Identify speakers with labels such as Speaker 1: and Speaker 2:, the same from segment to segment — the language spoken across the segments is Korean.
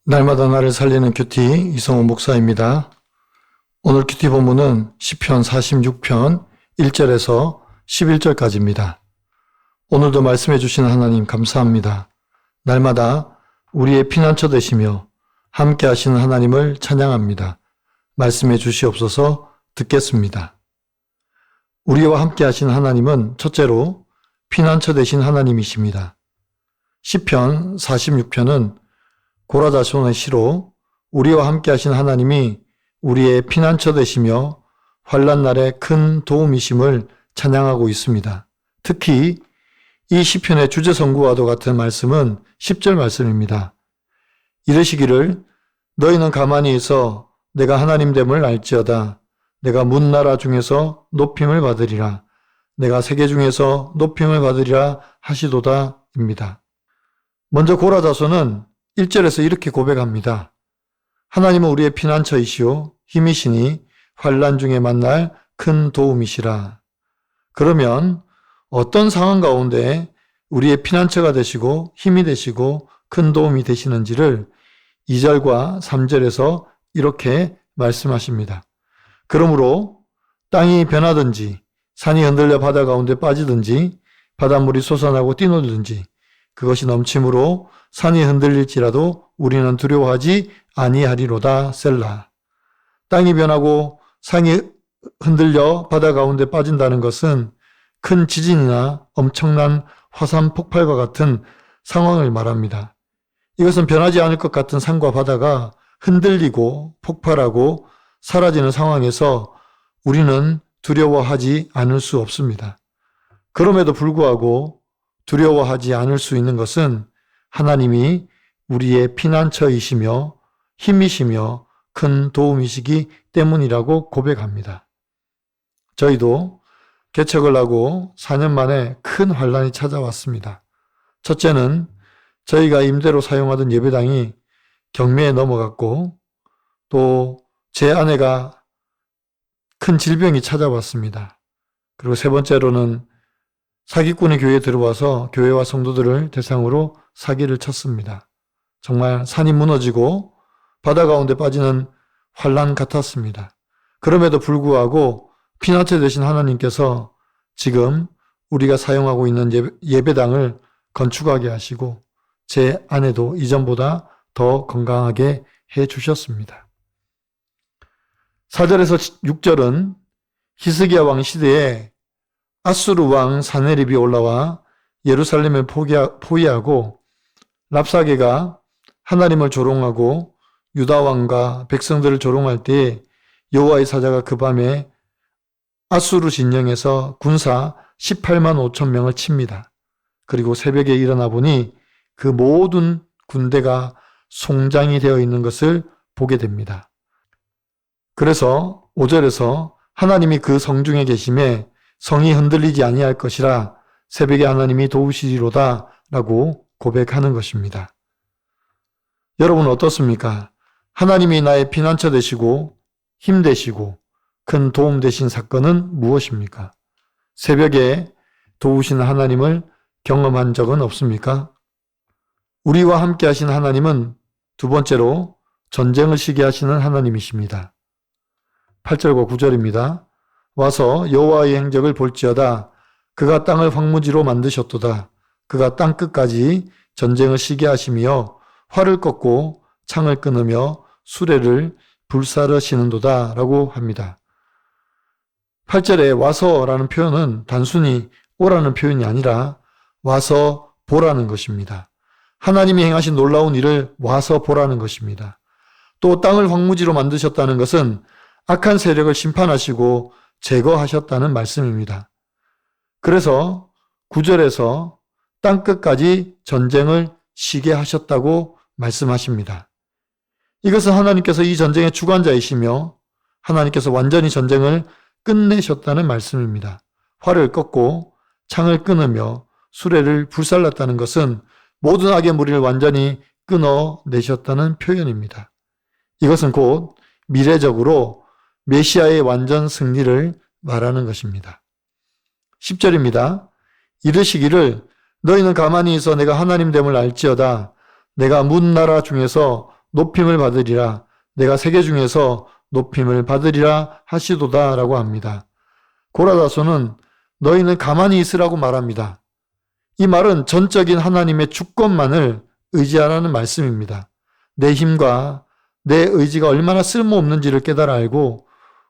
Speaker 1: 날마다 나를 살리는 큐티 이성호 목사입니다. 오늘 큐티 본문은 시편 46편 1절에서 11절까지입니다. 오늘도 말씀해 주시는 하나님 감사합니다. 날마다 우리의 피난처 되시며 함께 하시는 하나님을 찬양합니다. 말씀해 주시옵소서. 듣겠습니다. 우리와 함께 하시는 하나님은 첫째로 피난처 되신 하나님이십니다. 시편 46편은 고라자손의 시로 우리와 함께 하신 하나님이 우리의 피난처 되시며 환난 날에 큰 도움이심을 찬양하고 있습니다. 특히 이 시편의 주제 선구와도 같은 말씀은 10절 말씀입니다. 이르시기를 너희는 가만히 있어 내가 하나님됨을 알지어다. 내가 문 나라 중에서 높임을 받으리라. 내가 세계 중에서 높임을 받으리라 하시도다 입니다. 먼저 고라자손은 1절에서 이렇게 고백합니다. 하나님은 우리의 피난처이시오 힘이시니 환난 중에 만날 큰 도움이시라. 그러면 어떤 상황 가운데 우리의 피난처가 되시고 힘이 되시고 큰 도움이 되시는지를 2절과 3절에서 이렇게 말씀하십니다. 그러므로 땅이 변하든지 산이 흔들려 바다 가운데 빠지든지 바닷물이 솟아나고 뛰놀든지 그것이 넘침으로 산이 흔들릴지라도 우리는 두려워하지 아니하리로다 셀라. 땅이 변하고 산이 흔들려 바다 가운데 빠진다는 것은 큰 지진이나 엄청난 화산 폭발과 같은 상황을 말합니다. 이것은 변하지 않을 것 같은 산과 바다가 흔들리고 폭발하고 사라지는 상황에서 우리는 두려워하지 않을 수 없습니다. 그럼에도 불구하고 두려워하지 않을 수 있는 것은 하나님이 우리의 피난처이시며 힘이시며 큰 도움이시기 때문이라고 고백합니다. 저희도 개척을 하고 4년 만에 큰 환난이 찾아왔습니다. 첫째는 저희가 임대로 사용하던 예배당이 경매에 넘어갔고 또 제 아내가 큰 질병이 찾아왔습니다. 그리고 세 번째로는 사기꾼이 교회에 들어와서 교회와 성도들을 대상으로 사기를 쳤습니다. 정말 산이 무너지고 바다 가운데 빠지는 환난 같았습니다. 그럼에도 불구하고 피난처 되신 하나님께서 지금 우리가 사용하고 있는 예배당을 건축하게 하시고 제 아내도 이전보다 더 건강하게 해 주셨습니다. 4절에서 6절은 히스기야 왕 시대에 아수르 왕 사네립이 올라와 예루살렘을 포위하고 랍사게가 하나님을 조롱하고 유다 왕과 백성들을 조롱할 때에 여호와의 사자가 그 밤에 아수르 진영에서 군사 18만 5천 명을 칩니다. 그리고 새벽에 일어나 보니 그 모든 군대가 송장이 되어 있는 것을 보게 됩니다. 그래서 5절에서 하나님이 그 성중에 계심에 성이 흔들리지 아니할 것이라 새벽에 하나님이 도우시리로다 라고 고백하는 것입니다. 여러분 어떻습니까? 하나님이 나의 피난처 되시고 힘 되시고 큰 도움 되신 사건은 무엇입니까? 새벽에 도우시는 하나님을 경험한 적은 없습니까? 우리와 함께 하신 하나님은 두 번째로 전쟁을 시게 하시는 하나님이십니다. 8절과 9절입니다. 와서 여호와의 행적을 볼지어다. 그가 땅을 황무지로 만드셨도다. 그가 땅 끝까지 전쟁을 시게 하시며 활을 꺾고 창을 끊으며 수레를 불사르시는도다 라고 합니다. 8절에 와서라는 표현은 단순히 오라는 표현이 아니라 와서 보라는 것입니다. 하나님이 행하신 놀라운 일을 와서 보라는 것입니다. 또 땅을 황무지로 만드셨다는 것은 악한 세력을 심판하시고 제거하셨다는 말씀입니다. 그래서 9절에서 땅끝까지 전쟁을 시게 하셨다고 말씀하십니다. 이것은 하나님께서 이 전쟁의 주관자이시며 하나님께서 완전히 전쟁을 끝내셨다는 말씀입니다. 활을 꺾고 창을 끊으며 수레를 불살랐다는 것은 모든 악의 무리를 완전히 끊어내셨다는 표현입니다. 이것은 곧 미래적으로 메시아의 완전 승리를 말하는 것입니다. 10절입니다. 이르시기를 너희는 가만히 있어 내가 하나님됨을 알지어다. 내가 문 나라 중에서 높임을 받으리라. 내가 세계 중에서 높임을 받으리라 하시도다 라고 합니다. 고라다소는 너희는 가만히 있으라고 말합니다. 이 말은 전적인 하나님의 주권만을 의지하라는 말씀입니다. 내 힘과 내 의지가 얼마나 쓸모없는지를 깨달아 알고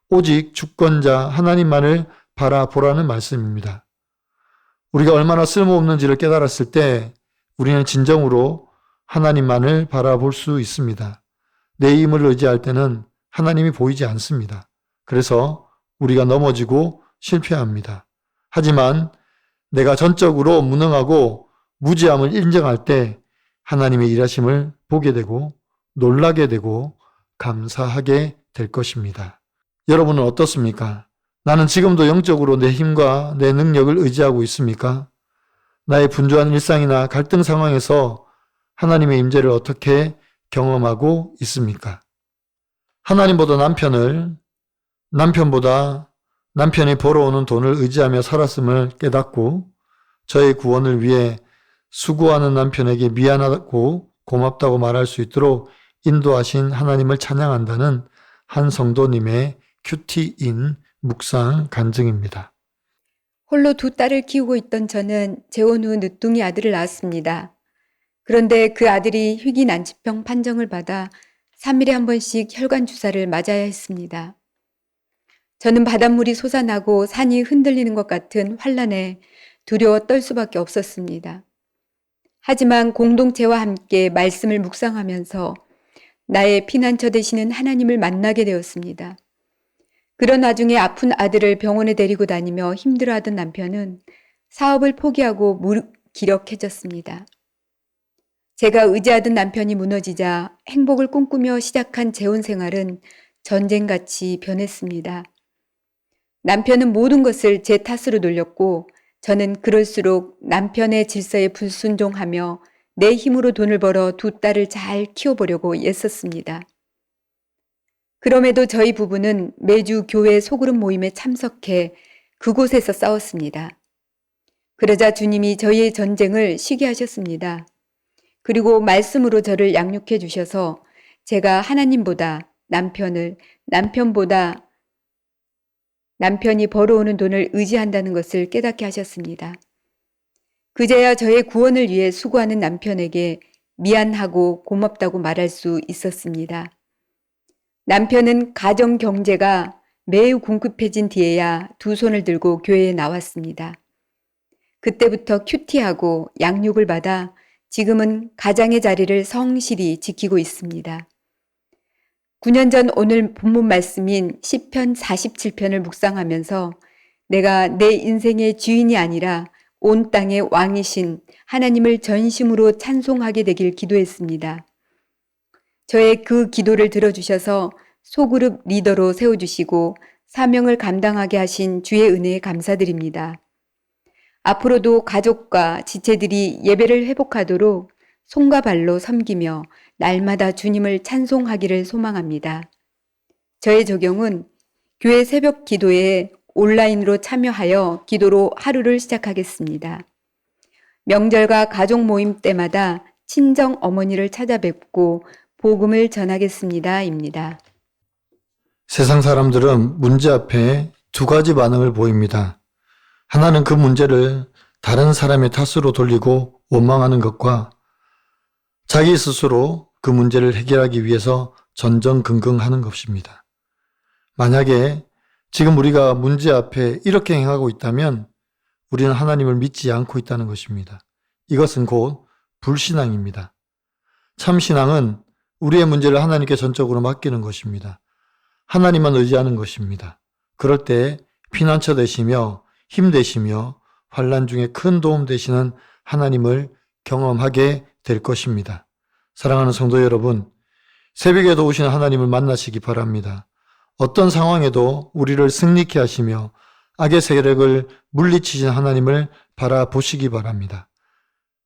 Speaker 1: 오직 주권자 하나님만을 바라보라는 말씀입니다. 우리가 얼마나 쓸모없는지를 깨달았을 때 우리는 진정으로 하나님만을 바라볼 수 있습니다. 내 힘을 의지할 때는 하나님이 보이지 않습니다. 그래서 우리가 넘어지고 실패합니다. 하지만 내가 전적으로 무능하고 무지함을 인정할 때 하나님의 일하심을 보게 되고 놀라게 되고 감사하게 될 것입니다. 여러분은 어떻습니까? 나는 지금도 영적으로 내 힘과 내 능력을 의지하고 있습니까? 나의 분주한 일상이나 갈등 상황에서 하나님의 임재를 어떻게 경험하고 있습니까? 하나님보다 남편보다 남편이 벌어오는 돈을 의지하며 살았음을 깨닫고 저의 구원을 위해 수고하는 남편에게 미안하고 고맙다고 말할 수 있도록 인도하신 하나님을 찬양한다는 한 성도님의 큐티인 묵상 간증입니다.
Speaker 2: 홀로 두 딸을 키우고 있던 저는 재혼 후 늦둥이 아들을 낳았습니다. 그런데 그 아들이 희귀난치병 판정을 받아 3일에 한 번씩 혈관 주사를 맞아야 했습니다. 저는 바닷물이 솟아나고 산이 흔들리는 것 같은 환란에 두려워 떨 수밖에 없었습니다. 하지만 공동체와 함께 말씀을 묵상하면서 나의 피난처 되시는 하나님을 만나게 되었습니다. 그런 와중에 아픈 아들을 병원에 데리고 다니며 힘들어하던 남편은 사업을 포기하고 무기력해졌습니다. 제가 의지하던 남편이 무너지자 행복을 꿈꾸며 시작한 재혼 생활은 전쟁같이 변했습니다. 남편은 모든 것을 제 탓으로 돌렸고 저는 그럴수록 남편의 질서에 불순종하며 내 힘으로 돈을 벌어 두 딸을 잘 키워보려고 애썼습니다. 그럼에도 저희 부부는 매주 교회 소그룹 모임에 참석해 그곳에서 싸웠습니다. 그러자 주님이 저희의 전쟁을 쉬게 하셨습니다. 그리고 말씀으로 저를 양육해 주셔서 제가 하나님보다 남편이 벌어오는 돈을 의지한다는 것을 깨닫게 하셨습니다. 그제야 저의 구원을 위해 수고하는 남편에게 미안하고 고맙다고 말할 수 있었습니다. 남편은 가정 경제가 매우 궁핍해진 뒤에야 두 손을 들고 교회에 나왔습니다. 그때부터 큐티하고 양육을 받아 지금은 가장의 자리를 성실히 지키고 있습니다. 9년 전 오늘 본문 말씀인 시편 47편을 묵상하면서 내가 내 인생의 주인이 아니라 온 땅의 왕이신 하나님을 전심으로 찬송하게 되길 기도했습니다. 저의 그 기도를 들어주셔서 소그룹 리더로 세워주시고 사명을 감당하게 하신 주의 은혜에 감사드립니다. 앞으로도 가족과 지체들이 예배를 회복하도록 손과 발로 섬기며 날마다 주님을 찬송하기를 소망합니다. 저의 적용은 교회 새벽 기도에 온라인으로 참여하여 기도로 하루를 시작하겠습니다. 명절과 가족 모임 때마다 친정 어머니를 찾아뵙고 복음을 전하겠습니다.입니다.
Speaker 1: 세상 사람들은 문제 앞에 두 가지 반응을 보입니다. 하나는 그 문제를 다른 사람의 탓으로 돌리고 원망하는 것과 자기 스스로 그 문제를 해결하기 위해서 전전긍긍하는 것입니다. 만약에 지금 우리가 문제 앞에 이렇게 행하고 있다면 우리는 하나님을 믿지 않고 있다는 것입니다. 이것은 곧 불신앙입니다. 참신앙은 우리의 문제를 하나님께 전적으로 맡기는 것입니다. 하나님만 의지하는 것입니다. 그럴 때 피난처 되시며 힘 되시며 환난 중에 큰 도움 되시는 하나님을 경험하게 될 것입니다. 사랑하는 성도 여러분, 새벽에도 오시는 하나님을 만나시기 바랍니다. 어떤 상황에도 우리를 승리케 하시며 악의 세력을 물리치신 하나님을 바라보시기 바랍니다.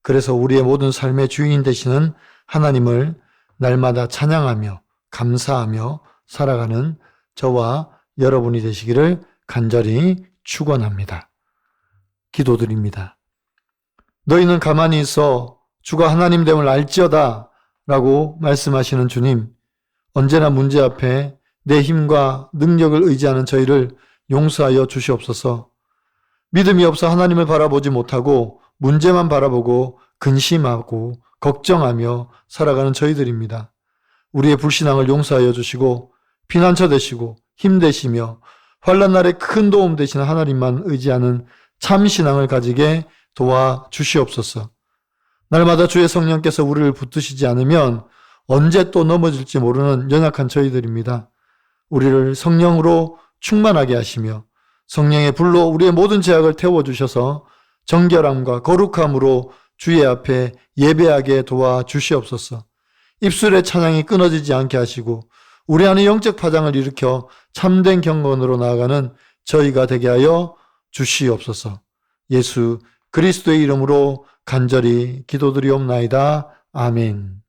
Speaker 1: 그래서 우리의 모든 삶의 주인 되시는 하나님을 날마다 찬양하며 감사하며 살아가는 저와 여러분이 되시기를 간절히 축원합니다. 기도드립니다. 너희는 가만히 있어 주가 하나님 됨을 알지어다 라고 말씀하시는 주님, 언제나 문제 앞에 내 힘과 능력을 의지하는 저희를 용서하여 주시옵소서. 믿음이 없어 하나님을 바라보지 못하고 문제만 바라보고 근심하고 걱정하며 살아가는 저희들입니다. 우리의 불신앙을 용서하여 주시고 피난처 되시고 힘 되시며 환난 날에 큰 도움 되시는 하나님만 의지하는 참 신앙을 가지게 도와 주시옵소서. 날마다 주의 성령께서 우리를 붙드시지 않으면 언제 또 넘어질지 모르는 연약한 저희들입니다. 우리를 성령으로 충만하게 하시며 성령의 불로 우리의 모든 죄악을 태워주셔서 정결함과 거룩함으로 주의 앞에 예배하게 도와 주시옵소서. 입술의 찬양이 끊어지지 않게 하시고 우리 안에 영적 파장을 일으켜 참된 경건으로 나아가는 저희가 되게 하여 주시옵소서. 예수 그리스도의 이름으로 간절히 기도드리옵나이다. 아멘.